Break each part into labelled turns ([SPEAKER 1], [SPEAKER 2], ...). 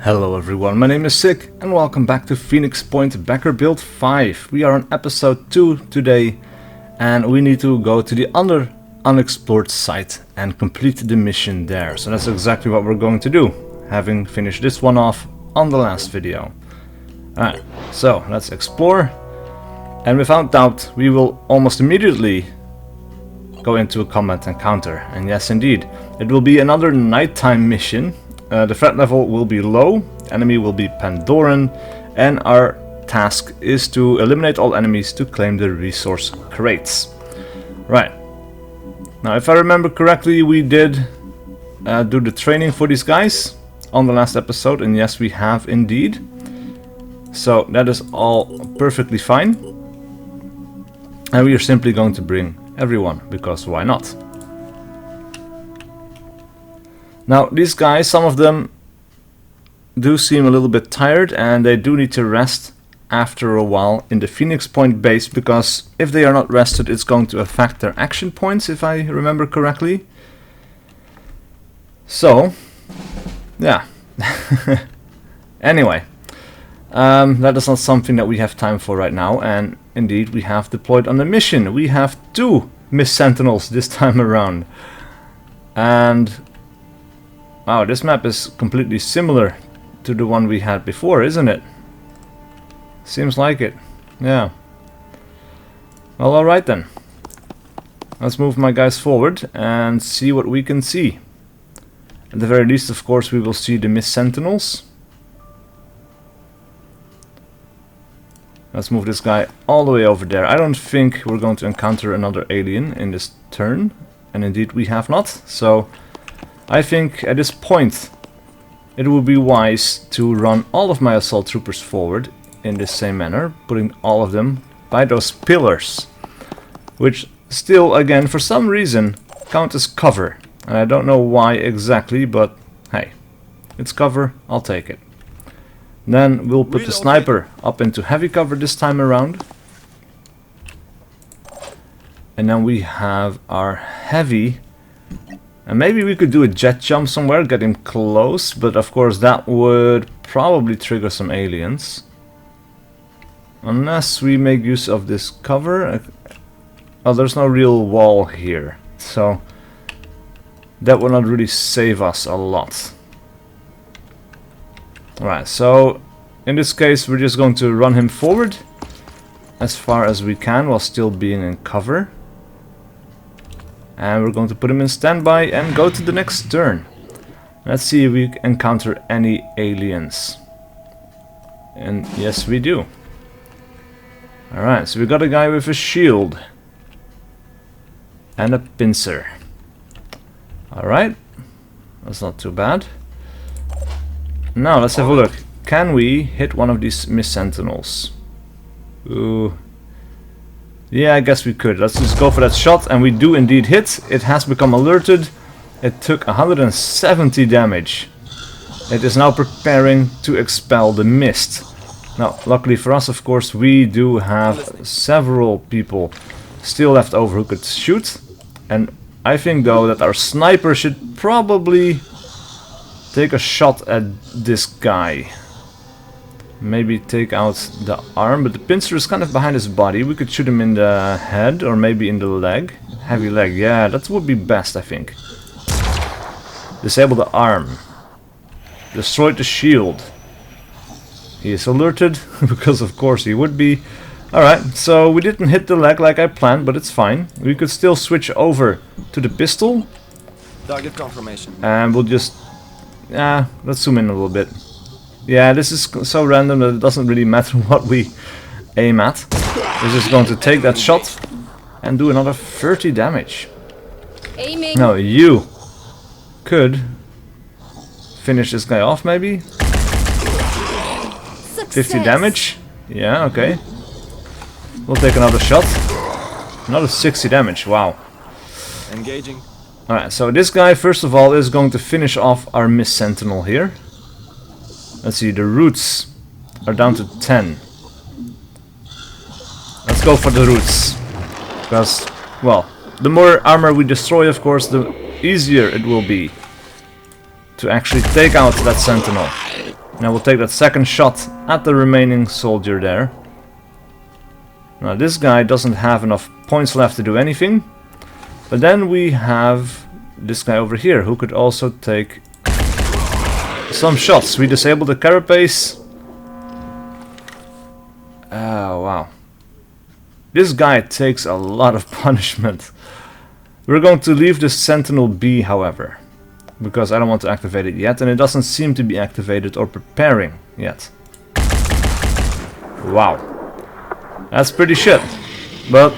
[SPEAKER 1] Hello everyone, my name is SiC and welcome back to Phoenix Point Backer Build 5. We are on episode 2 today and we need to go to the unexplored site and complete the mission there. So that's exactly what we're going to do, having finished this one off on the last video. Alright, so let's explore, and without doubt we will almost immediately go into a combat encounter. And yes indeed, it will be another nighttime mission. The threat level will be low, enemy will be Pandoran, and our task is to eliminate all enemies to claim the resource crates. Right. Now if I remember correctly, we did do the training for these guys on the last episode, and yes we have indeed. So that is all perfectly fine. And we are simply going to bring everyone, because why not? Now these guys, some of them do seem a little bit tired and they do need to rest after a while in the Phoenix Point base, because if they are not rested it's going to affect their action points, if I remember correctly. So yeah. Anyway, that is not something that we have time for right now, and indeed we have deployed on the mission. We have 2 Mist Sentinels this time around, and wow, this map is completely similar to the one we had before, isn't it? Seems like it, yeah. Well, alright then. Let's move my guys forward and see what we can see. At the very least, of course, we will see the Mist Sentinels. Let's move this guy all the way over there. I don't think we're going to encounter another alien in this turn, and indeed we have not, so I think at this point it would be wise to run all of my assault troopers forward in this same manner, putting all of them by those pillars, which still, again, for some reason count as cover. And I don't know why exactly, but hey, it's cover, I'll take it. Then we'll put the sniper up into heavy cover this time around. And then we have our heavy. And maybe we could do a jet jump somewhere, get him close, but of course that would probably trigger some aliens. Unless we make use of this cover. Oh, there's no real wall here, so that will not really save us a lot. Alright, so in this case we're just going to run him forward as far as we can while still being in cover. And we're going to put him in standby and go to the next turn. Let's see if we encounter any aliens. And yes we do. Alright, so we got a guy with a shield and a pincer. Alright, that's not too bad. Now let's have a look. Can we hit one of these Mist Sentinels? Ooh. Yeah, I guess we could. Let's just go for that shot, and we do indeed hit. It has become alerted. It took 170 damage. It is now preparing to expel the mist. Now, luckily for us, of course, we do have several people still left over who could shoot. And I think, though, that our sniper should probably take a shot at this guy. Maybe take out the arm, but the pincer is kind of behind his body. We could shoot him in the head or maybe in the leg. Heavy leg, yeah, that would be best, I think. Disable the arm. Destroyed the shield. He is alerted, because of course he would be. Alright, so we didn't hit the leg like I planned, but it's fine. We could still switch over to the pistol.
[SPEAKER 2] Target confirmation.
[SPEAKER 1] And we'll just... yeah, let's zoom in a little bit. Yeah, this is so random that it doesn't really matter what we aim at. We're just going to take that shot and do another 30 damage.
[SPEAKER 3] Aiming.
[SPEAKER 1] Now you could finish this guy off, maybe?
[SPEAKER 3] Success.
[SPEAKER 1] 50 damage? Yeah, okay. We'll take another shot. Another 60 damage, wow.
[SPEAKER 2] Engaging.
[SPEAKER 1] Alright, so this guy, first of all, is going to finish off our Mist Sentinel here. Let's see, the roots are down to 10. Let's go for the roots. Because, well, the more armor we destroy, of course, the easier it will be to actually take out that sentinel. Now we'll take that second shot at the remaining soldier there. Now this guy doesn't have enough points left to do anything. But then we have this guy over here who could also take some shots. We disable the carapace. Oh wow. This guy takes a lot of punishment. We're going to leave the Sentinel B, however, because I don't want to activate it yet, and it doesn't seem to be activated or preparing yet. Wow. That's pretty shit. But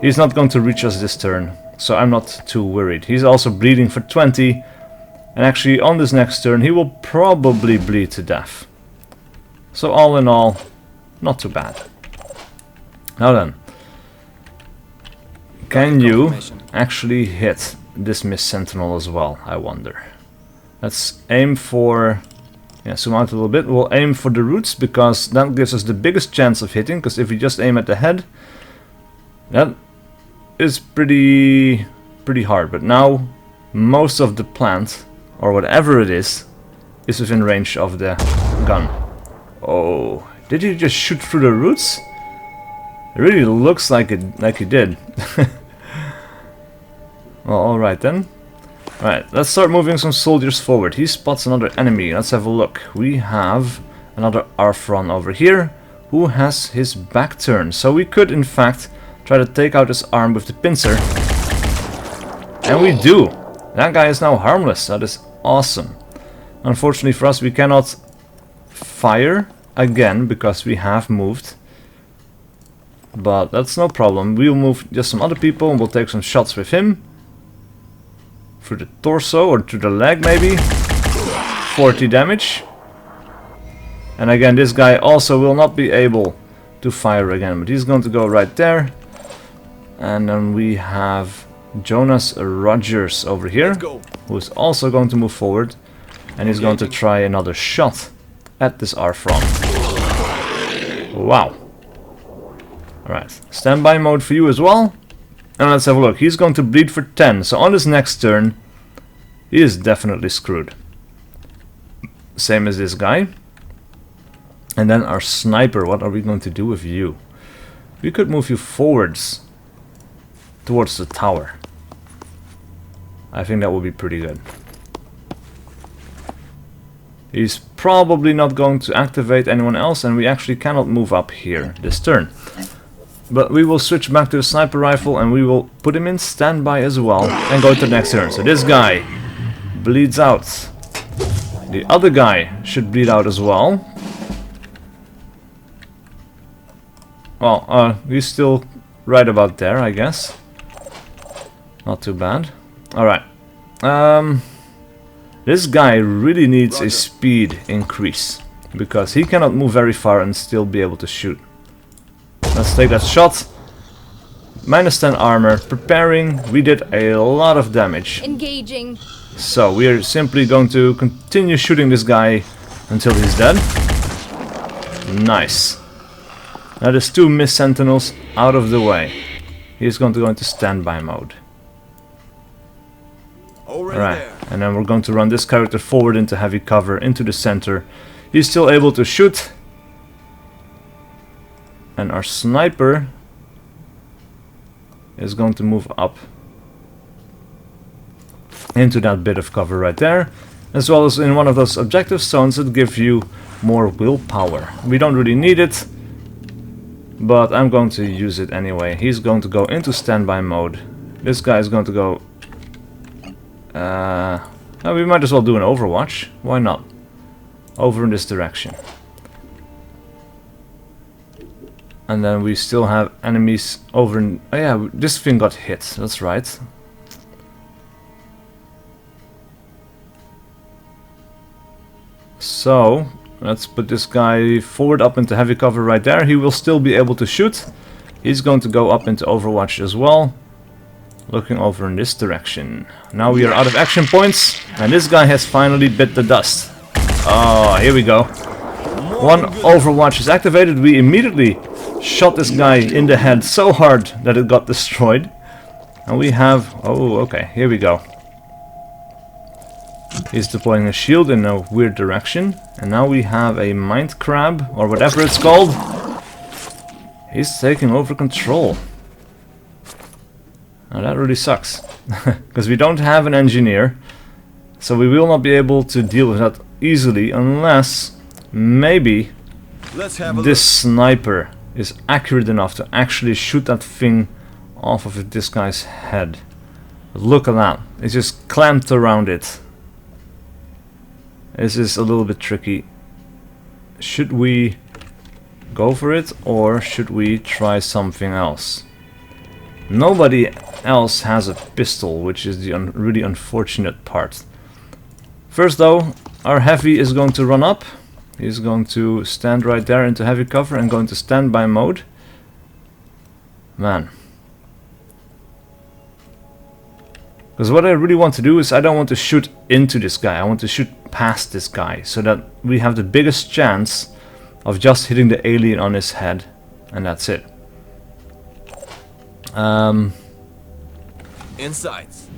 [SPEAKER 1] he's not going to reach us this turn, so I'm not too worried. He's also bleeding for 20, and actually on this next turn he will probably bleed to death. So all in all, not too bad. Now then, can you actually hit this Mist Sentinel as well, I wonder. Let's aim for... yeah, zoom out a little bit. We'll aim for the roots, because that gives us the biggest chance of hitting, because if we just aim at the head, that is pretty hard. But now, most of the plant, or whatever it is within range of the gun. Oh, did he just shoot through the roots? It really looks like he did. Well, alright then. Alright, let's start moving some soldiers forward. He spots another enemy. Let's have a look. We have another Arthron over here who has his back turned. So we could, in fact, try to take out his arm with the pincer. And we do. That guy is now harmless. That is awesome. Unfortunately for us, we cannot fire again because we have moved. But that's no problem. We'll move just some other people and we'll take some shots with him. Through the torso or through the leg maybe. 40 damage. And again, this guy also will not be able to fire again, but he's going to go right there. And then we have Jonas Rogers over here, who is also going to move forward. And he's going to try another shot at this Arthron. Wow. Alright, standby mode for you as well. And let's have a look. He's going to bleed for 10. So on his next turn, he is definitely screwed. Same as this guy. And then our sniper. What are we going to do with you? We could move you forwards towards the tower. I think that would be pretty good. He's probably not going to activate anyone else, and we actually cannot move up here this turn. But we will switch back to the sniper rifle and we will put him in standby as well and go to the next turn. So this guy bleeds out. The other guy should bleed out as well. Well, he's still right about there, I guess. Not too bad. Alright. This guy really needs a speed increase, because he cannot move very far and still be able to shoot. Let's take that shot. Minus 10 armor. Preparing. We did a lot of damage.
[SPEAKER 3] Engaging.
[SPEAKER 1] So we are simply going to continue shooting this guy until he's dead. Nice. Now there's 2 Mist Sentinels out of the way. He's going to go into standby mode. Alright, and then we're going to run this character forward into heavy cover, into the center. He's still able to shoot. And our sniper is going to move up into that bit of cover right there, as well as in one of those objective zones that give you more willpower. We don't really need it, but I'm going to use it anyway. He's going to go into standby mode. This guy is going to go... we might as well do an overwatch. Why not? Over in this direction. And then we still have enemies over in... oh yeah, this thing got hit, that's right. So, let's put this guy forward up into heavy cover right there. He will still be able to shoot. He's going to go up into Overwatch as well. Looking over in this direction. Now we are out of action points. And this guy has finally bit the dust. Oh, here we go. One Overwatch is activated. We immediately shot this guy in the head so hard that it got destroyed. And we have... oh, okay, here we go. He's deploying a shield in a weird direction. And now we have a mind crab, or whatever it's called. He's taking over control. Now that really sucks. Because we don't have an engineer. So we will not be able to deal with that easily unless maybe this sniper is accurate enough to actually shoot that thing off of this guy's head. Look at that. It's just clamped around it. This is a little bit tricky. Should we go for it or should we try something else? Nobody else has a pistol, which is the really unfortunate part. First though, our heavy is going to run up. He's going to stand right there into heavy cover and going to standby mode. Man. Because what I really want to do is I don't want to shoot into this guy. I want to shoot past this guy so that we have the biggest chance of just hitting the alien on his head. And that's it.
[SPEAKER 2] Insights.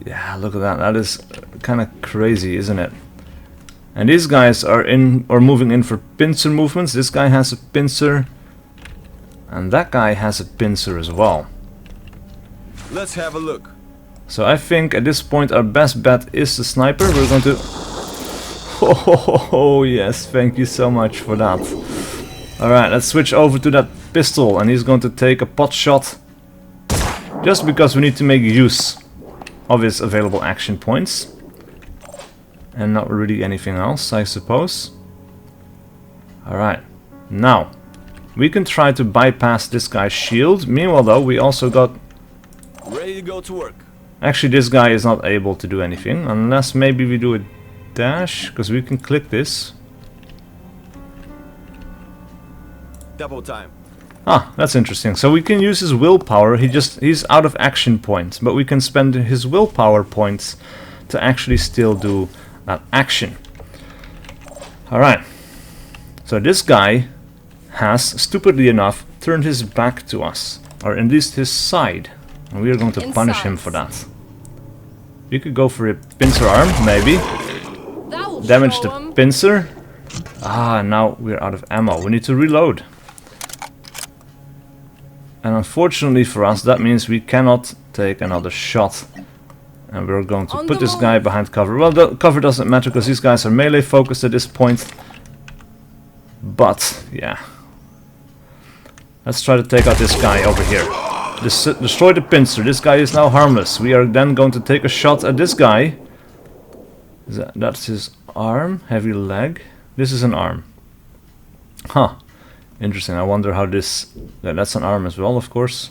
[SPEAKER 1] Yeah, look at that. That is kind of crazy, isn't it? And these guys are moving in for pincer movements. This guy has a pincer. And that guy has a pincer as well.
[SPEAKER 2] Let's have a look.
[SPEAKER 1] So I think at this point our best bet is the sniper. We're going to... Oh yes, thank you so much for that. Alright, let's switch over to that pistol. And he's going to take a pot shot. Just because we need to make use of his available action points. And not really anything else, I suppose. Alright, now we can try to bypass this guy's shield. Meanwhile though, we also got...
[SPEAKER 2] Ready to go to work.
[SPEAKER 1] Actually, this guy is not able to do anything. Unless maybe we do a dash, because we can click this.
[SPEAKER 2] Double time.
[SPEAKER 1] Ah, that's interesting. So we can use his willpower. He's out of action points. But we can spend his willpower points to actually still do that action. Alright. So this guy has, stupidly enough, turned his back to us. Or at least his side. And we are going to punish him for that. We could go for a pincer arm, maybe. Damage the pincer. Ah, now we're out of ammo. We need to reload. And unfortunately for us, that means we cannot take another shot. And we're going to put this guy behind cover. Well, the cover doesn't matter because these guys are melee focused at this point. But, yeah. Let's try to take out this guy over here. Destroy the pincer. This guy is now harmless. We are then going to take a shot at this guy. That's his arm. Heavy leg. This is an arm. Huh. Interesting. I wonder how this... Yeah, that's an arm as well, of course.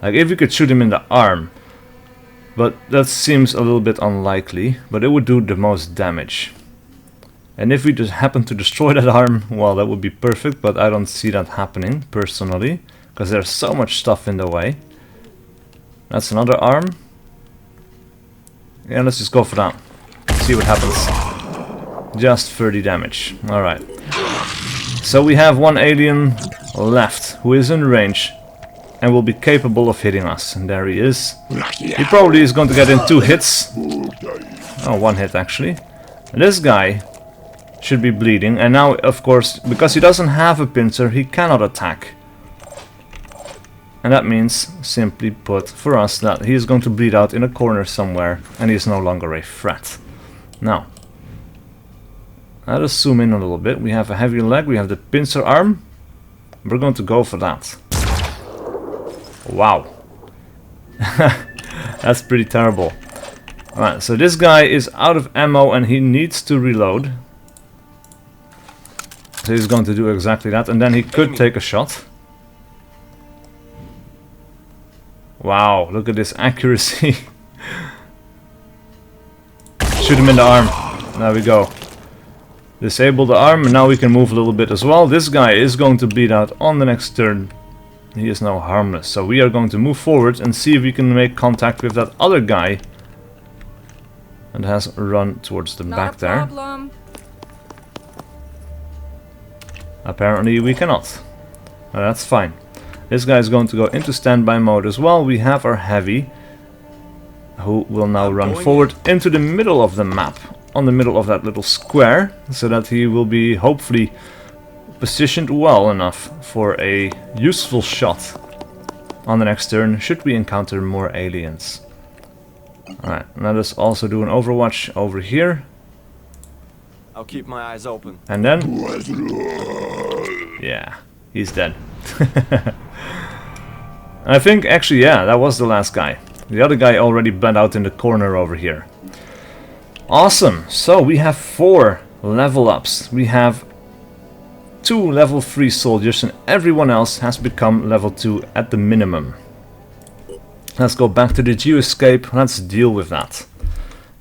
[SPEAKER 1] Like, if we could shoot him in the arm. But that seems a little bit unlikely. But it would do the most damage. And if we just happen to destroy that arm, well, that would be perfect. But I don't see that happening, personally. Because there's so much stuff in the way. That's another arm. Yeah, let's just go for that. See what happens. Just 30 damage. Alright. So we have one alien left who is in range and will be capable of hitting us. And there he is. He probably is going to get in 2 hits. Oh, 1 hit actually. And this guy should be bleeding. And now, of course, because he doesn't have a pincer, he cannot attack. And that means, simply put, for us, that he is going to bleed out in a corner somewhere. And he is no longer a threat. Now, let us zoom in a little bit. We have a heavy leg, we have the pincer arm. We're going to go for that. Wow. That's pretty terrible. Alright, so this guy is out of ammo and he needs to reload. So he's going to do exactly that, and then he could take a shot. Wow, look at this accuracy. Shoot him in the arm. There we go. Disable the arm, and now we can move a little bit as well. This guy is going to bleed out on the next turn. He is now harmless. So we are going to move forward and see if we can make contact with that other guy that has run towards the back there. Apparently we cannot. That's fine. This guy is going to go into standby mode as well. We have our heavy. who will now run forward into the middle of the map, on the middle of that little square, so that he will be hopefully positioned well enough for a useful shot on the next turn, should we encounter more aliens. Alright, let us also do an overwatch over here.
[SPEAKER 2] I'll keep my eyes open.
[SPEAKER 1] And then... yeah, he's dead. I think, actually, yeah, that was the last guy. The other guy already bled out in the corner over here. Awesome, so we have 4 level ups. We have 2 level 3 soldiers and everyone else has become level 2 at the minimum. Let's go back to the geoscape, let's deal with that.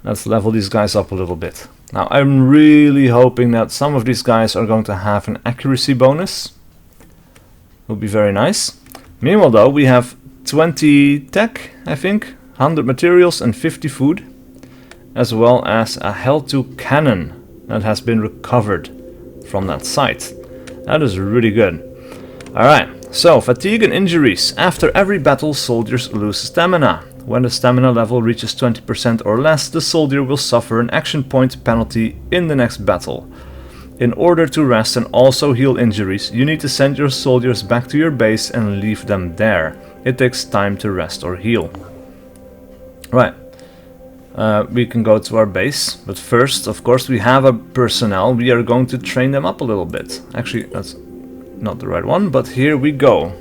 [SPEAKER 1] Let's level these guys up a little bit. Now I'm really hoping that some of these guys are going to have an accuracy bonus. Would be very nice. Meanwhile though, we have 20 tech, I think, 100 materials and 50 food, as well as a Hell-2 cannon that has been recovered from that site. That is really good. Alright, so fatigue and injuries. After every battle, soldiers lose stamina. When the stamina level reaches 20% or less, the soldier will suffer an action point penalty in the next battle. In order to rest and also heal injuries, you need to send your soldiers back to your base and leave them there. It takes time to rest or heal. Right. We can go to our base, but first, of course, we have a personnel. We are going to train them up a little bit. Actually, that's not the right one, but here we go.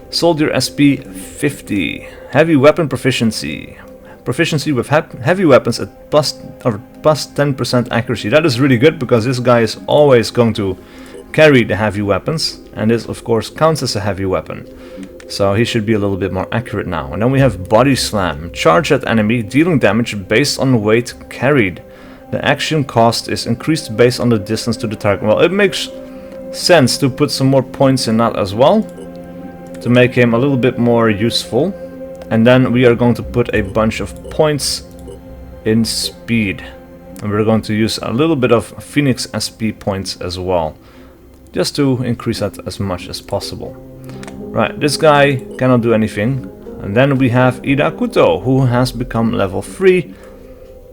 [SPEAKER 1] Soldier SP 50. Heavy weapon proficiency. Proficiency with heavy weapons at plus 10% accuracy. That is really good because this guy is always going to carry the heavy weapons, and this of course counts as a heavy weapon. So he should be a little bit more accurate now. And then we have body slam. Charge at enemy, dealing damage based on weight carried. The action cost is increased based on the distance to the target. Well, it makes sense to put some more points in that as well, to make him a little bit more useful. And then we are going to put a bunch of points in speed. And we're going to use a little bit of Phoenix SP points as well, just to increase that as much as possible. Right, this guy cannot do anything. And then we have Ida Kuto, who has become level 3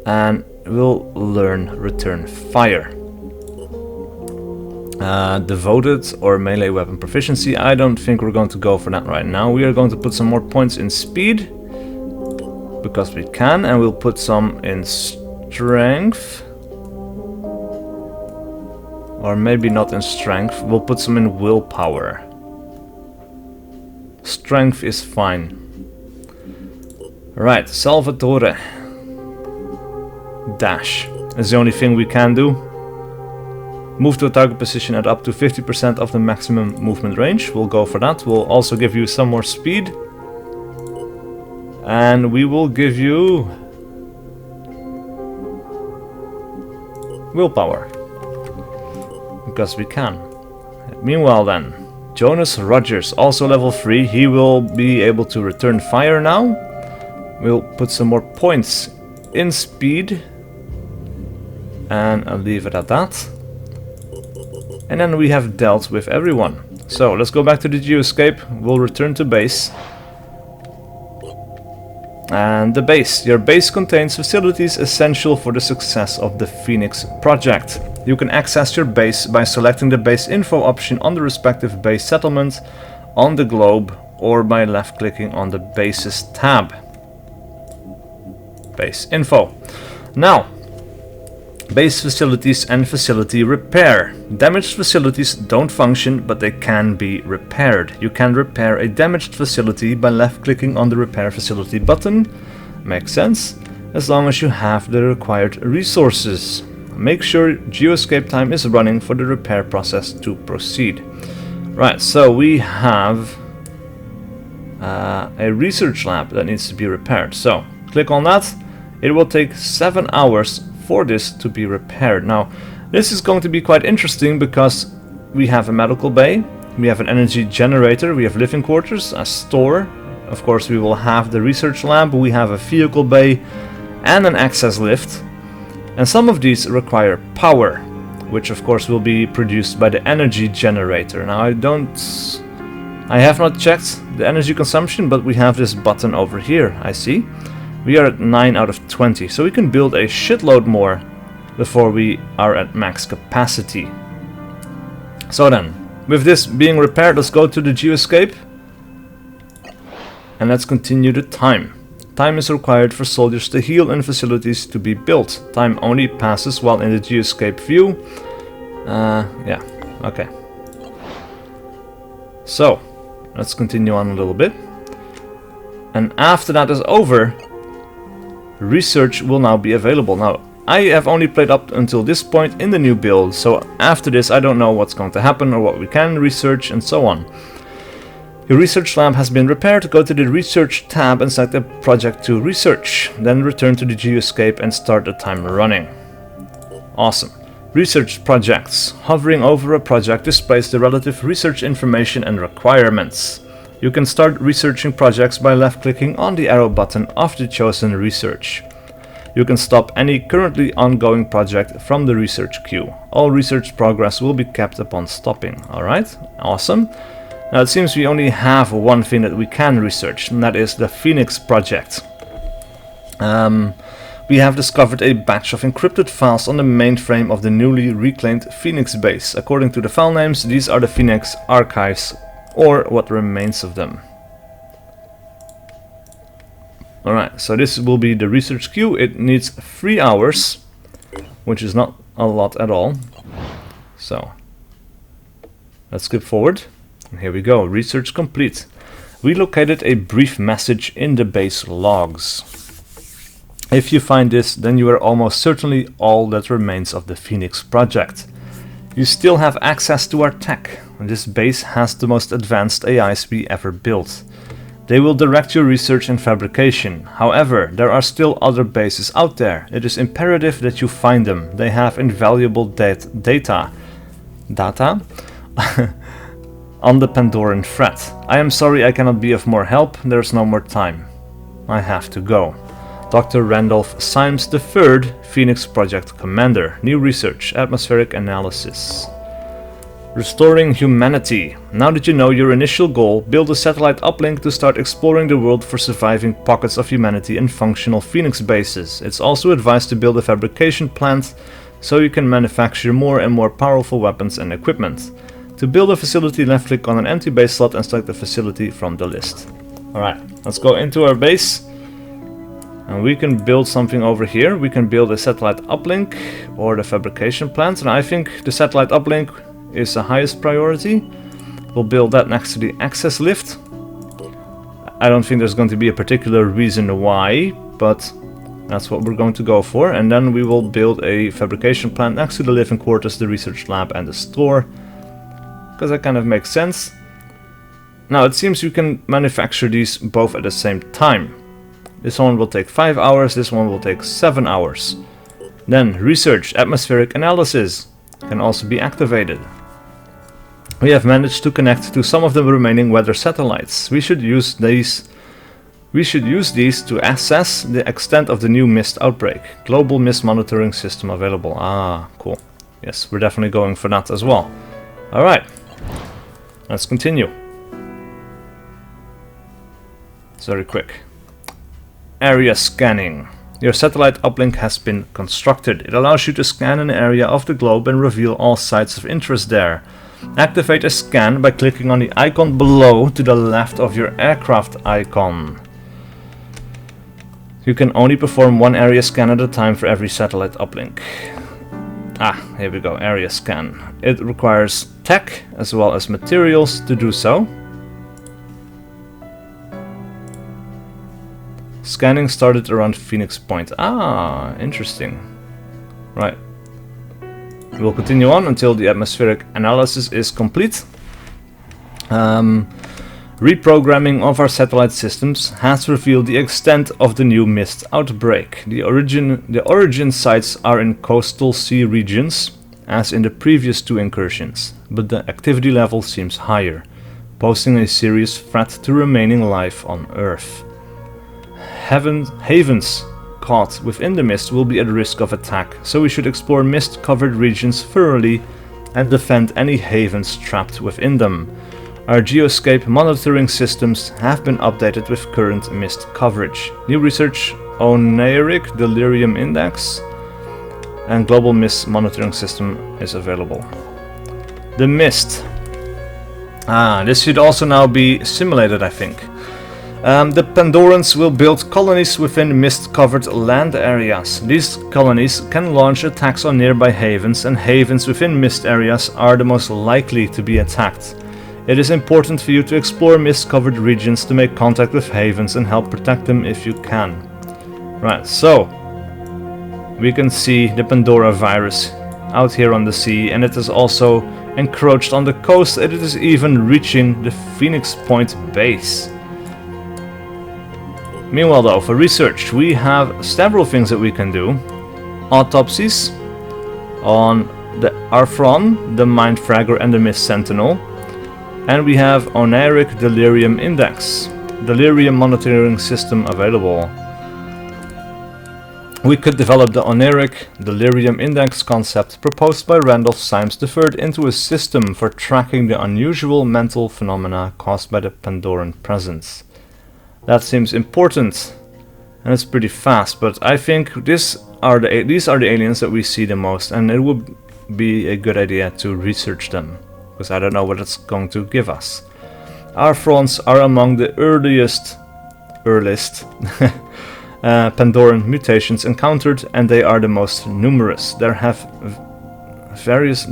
[SPEAKER 1] and will learn Return Fire. Devoted or melee weapon proficiency, I don't think we're going to go for that right now. We are going to put some more points in speed, because we can, and we'll put some in strength. Or maybe not in strength, we'll put some in willpower. Strength is fine. Right, Salvatore. Dash is the only thing we can do. Move to a target position at up to 50% of the maximum movement range. We'll go for that. We'll also give you some more speed. And we will give you willpower, because we can. Meanwhile then, Jonas Rogers, also level 3. He will be able to return fire now. We'll put some more points in speed. And I'll leave it at that. And then we have dealt with everyone. So let's go back to the geoscape. We'll return to base. And the base. Your base contains facilities essential for the success of the Phoenix project. You can access your base by selecting the base info option on the respective base settlement on the globe, or by left clicking on the bases tab. Base info. Now, base facilities and facility repair. Damaged facilities don't function, but they can be repaired. You can repair a damaged facility by left clicking on the repair facility button. Makes sense, as long as you have the required resources. Make sure geoscape time is running for the repair process to proceed. Right, so we have a research lab that needs to be repaired. So click on that. It will take 7 hours for this to be repaired. Now, this is going to be quite interesting because we have a medical bay, we have an energy generator, we have living quarters, a store. Of course, we will have the research lab, we have a vehicle bay and an access lift. And some of these require power, which of course will be produced by the energy generator. Now, I have not checked the energy consumption, but we have this button over here, I see. We are at 9 out of 20, so we can build a shitload more before we are at max capacity. So then, with this being repaired, let's go to the geoscape and let's continue the time. Time is required for soldiers to heal and facilities to be built. Time only passes while in the geoscape view. Yeah, okay. So, let's continue on a little bit. And after that is over, research will now be available. Now, I have only played up until this point in the new build, so after this I don't know what's going to happen or what we can research and so on. Your research lab has been repaired. Go to the research tab and select a project to research. Then return to the geoscape and start the timer running. Awesome. Research projects. Hovering over a project displays the relative research information and requirements. You can start researching projects by left-clicking on the arrow button of the chosen research. You can stop any currently ongoing project from the research queue. All research progress will be kept upon stopping. Alright, awesome. Now it seems we only have one thing that we can research, and that is the Phoenix project. We have discovered a batch of encrypted files on the mainframe of the newly reclaimed Phoenix base. According to the file names, these are the Phoenix archives, or what remains of them. Alright, so this will be the research queue. It needs 3 hours, which is not a lot at all. So, let's skip forward. And here we go, research complete. We located a brief message in the base logs. If you find this, then you are almost certainly all that remains of the Phoenix project. You still have access to our tech. This base has the most advanced AIs we ever built. They will direct your research and fabrication. However, there are still other bases out there. It is imperative that you find them. They have invaluable data on the Pandoran threat. I am sorry I cannot be of more help. There's no more time. I have to go. Dr. Randolph Symes III, Phoenix Project Commander. New research, atmospheric analysis. Restoring humanity. Now that you know your initial goal, build a satellite uplink to start exploring the world for surviving pockets of humanity in functional Phoenix bases. It's also advised to build a fabrication plant so you can manufacture more and more powerful weapons and equipment. To build a facility, left-click on an empty base slot and select the facility from the list. Alright, let's go into our base. And we can build something over here. We can build a satellite uplink or the fabrication plant. And I think the satellite uplink is the highest priority. We'll build that next to the access lift. I don't think there's going to be a particular reason why, but that's what we're going to go for. And then we will build a fabrication plant next to the living quarters, the research lab and the store, because that kind of makes sense. Now it seems you can manufacture these both at the same time. This one will take 5 hours, this one will take 7 hours. Then research, atmospheric analysis can also be activated. We have managed to connect to some of the remaining weather satellites. We should use these to assess the extent of the new mist outbreak. Global mist monitoring system available. Ah, cool. Yes, we're definitely going for that as well. Alright, let's continue. It's very quick. Area scanning. Your satellite uplink has been constructed. It allows you to scan an area of the globe and reveal all sites of interest there. Activate a scan by clicking on the icon below to the left of your aircraft icon. You can only perform one area scan at a time for every satellite uplink. Ah, here we go, area scan. It requires tech as well as materials to do so. Scanning started around Phoenix Point. Ah, interesting. Right. We'll continue on until the atmospheric analysis is complete. Reprogramming of our satellite systems has revealed the extent of the new mist outbreak. The origin sites are in coastal sea regions, as in the previous 2 incursions, but the activity level seems higher, posing a serious threat to remaining life on Earth. Havens caught within the mist will be at risk of attack, so we should explore mist-covered regions thoroughly and defend any havens trapped within them. Our geoscape monitoring systems have been updated with current mist coverage. New research Oneric Delirium Index, and Global Mist Monitoring System is available. The mist. This should also now be simulated, I think. The Pandorans will build colonies within mist-covered land areas. These colonies can launch attacks on nearby havens, and havens within mist areas are the most likely to be attacked. It is important for you to explore mist-covered regions to make contact with havens and help protect them if you can. Right, so we can see the Pandora virus out here on the sea, and it is also encroached on the coast, and it is even reaching the Phoenix Point base. Meanwhile though, for research, we have several things that we can do. Autopsies on the Arthron, the Mindfragger, and the Mist Sentinel. And we have Oneric Delirium Index, Delirium Monitoring System available. We could develop the Oneric Delirium Index concept proposed by Randolph Symes III into a system for tracking the unusual mental phenomena caused by the Pandoran presence. That seems important, and it's pretty fast, but I think these are the aliens that we see the most, and it would be a good idea to research them, because I don't know what it's going to give us. Our fronts are among the earliest Pandoran mutations encountered, and they are the most numerous. There have various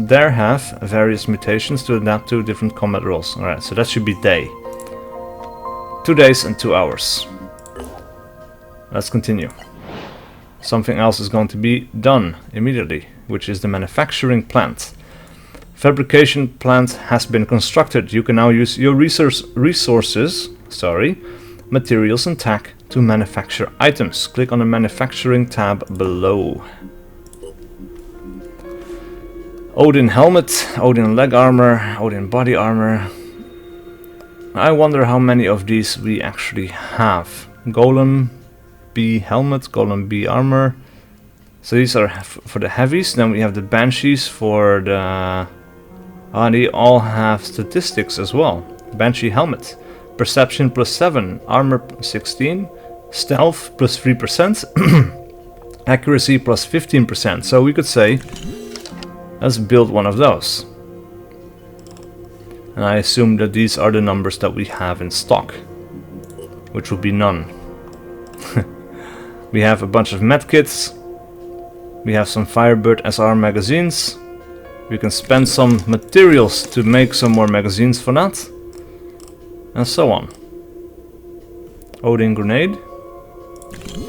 [SPEAKER 1] mutations to adapt to different combat roles. Alright, so that should be day. 2 days and 2 hours. Let's continue. Something else is going to be done immediately, which is the manufacturing plant. Fabrication plant has been constructed. You can now use your materials and tech to manufacture items. Click on the manufacturing tab below. Odin helmet, Odin leg armor, Odin body armor. I wonder how many of these we actually have. Golem B helmet, Golem B armor. So these are for the heavies. Then we have the Banshees for the... they all have statistics as well. Banshee helmet. Perception +7, armor 16, stealth +3%, accuracy +15%. So we could say, let's build one of those. And I assume that these are the numbers that we have in stock, which would be none. We have a bunch of medkits. We have some Firebird SR magazines. We can spend some materials to make some more magazines for that. And so on. Odin grenade.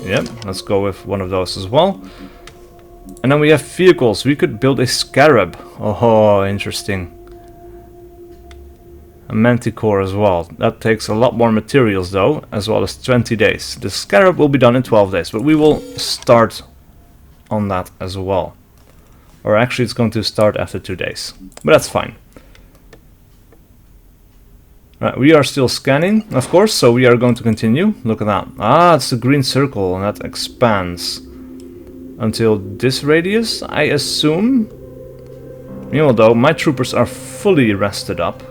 [SPEAKER 1] Yep, let's go with one of those as well. And then we have vehicles. We could build a Scarab. Oh, interesting. A Manticore as well. That takes a lot more materials though, as well as 20 days. The Scarab will be done in 12 days, but we will start on that as well. Or actually it's going to start after 2 days. But that's fine. Right, we are still scanning, of course, so we are going to continue. Look at that. Ah, it's the green circle, and that expands until this radius, I assume. Meanwhile, though, my troopers are fully rested up.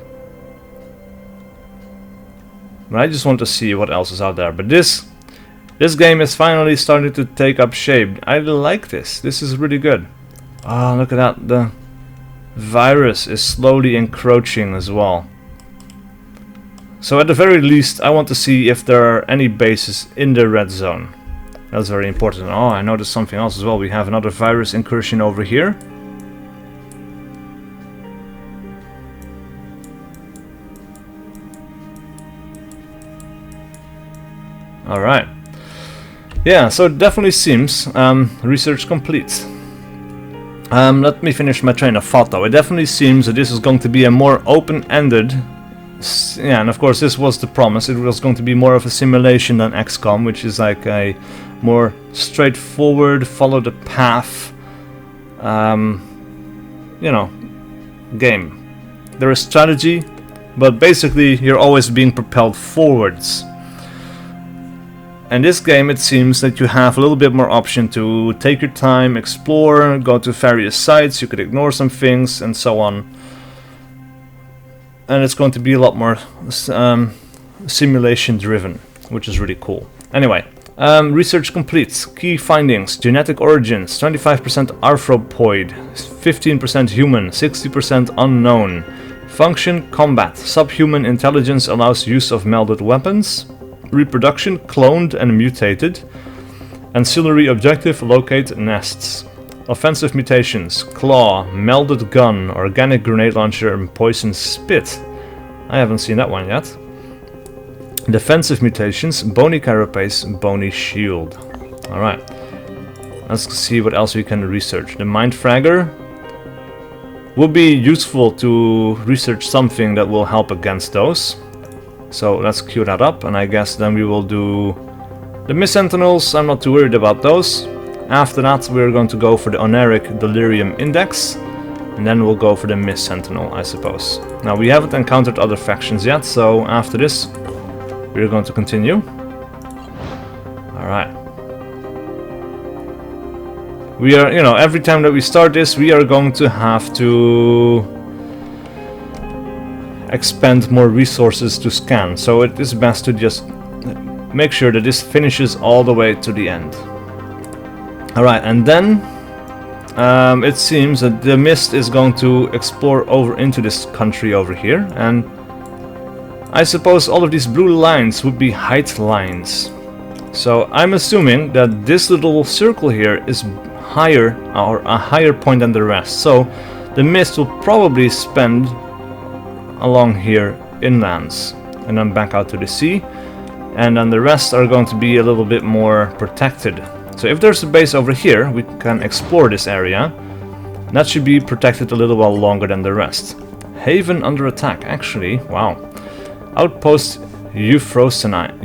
[SPEAKER 1] But I just want to see what else is out there. But this game is finally starting to take up shape. I like this. This is really good. Ah, look at that. The virus is slowly encroaching as well. So at the very least, I want to see if there are any bases in the red zone. That's very important. Oh, I noticed something else as well. We have another virus incursion over here. Alright. Yeah, so it definitely seems research complete. Let me finish my train of thought though. It definitely seems that this is going to be a more open-ended... Yeah, and of course this was the promise. It was going to be more of a simulation than XCOM, which is like a more straightforward, follow the path, you know, game. There is strategy, but basically you're always being propelled forwards. In this game it seems that you have a little bit more option to take your time, explore, go to various sites, you could ignore some things and so on. And it's going to be a lot more simulation driven, which is really cool. Anyway, Research complete. Key findings. Genetic origins. 25% arthropoid. 15% human. 60% unknown. Function, combat. Subhuman intelligence allows use of melded weapons. Reproduction, cloned and mutated. Ancillary objective, locate nests. Offensive mutations, claw, melded gun, organic grenade launcher and poison spit. I haven't seen that one yet. Defensive mutations, bony carapace, bony shield. Alright. Let's see what else we can research. The mind fragger would be useful to research something that will help against those. So let's queue that up, and I guess then we will do the Mist Sentinels. I'm not too worried about those. After that we're going to go for the Oneric Delirium Index, and then we'll go for the Mist Sentinel, I suppose. Now we haven't encountered other factions yet, so after this we're going to continue. Alright. We are, you know, every time that we start this we are going to have to expend more resources to scan, so it is best to just make sure that this finishes all the way to the end. Alright, and then it seems that the Mist is going to explore over into this country over here, and I suppose all of these blue lines would be height lines. So I'm assuming that this little circle here is higher, or a higher point than the rest. So the Mist will probably spend along here inlands and then back out to the sea, and then the rest are going to be a little bit more protected. So if there's a base over here, we can explore this area. That should be protected a little while longer than the rest. Haven under attack, actually, wow. Outpost Euphrosine.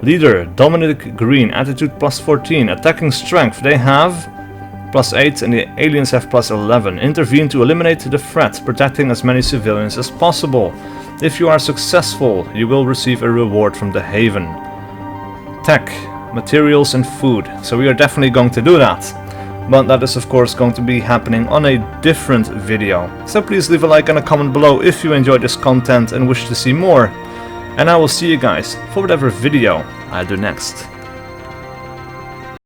[SPEAKER 1] Leader Dominic Green, attitude plus 14, attacking strength they have plus 8 and the aliens have plus 11. Intervene to eliminate the threat, protecting as many civilians as possible. If you are successful, you will receive a reward from the Haven. Tech, materials and food. So we are definitely going to do that. But that is of course going to be happening on a different video. So please leave a like and a comment below if you enjoyed this content and wish to see more. And I will see you guys for whatever video I do next.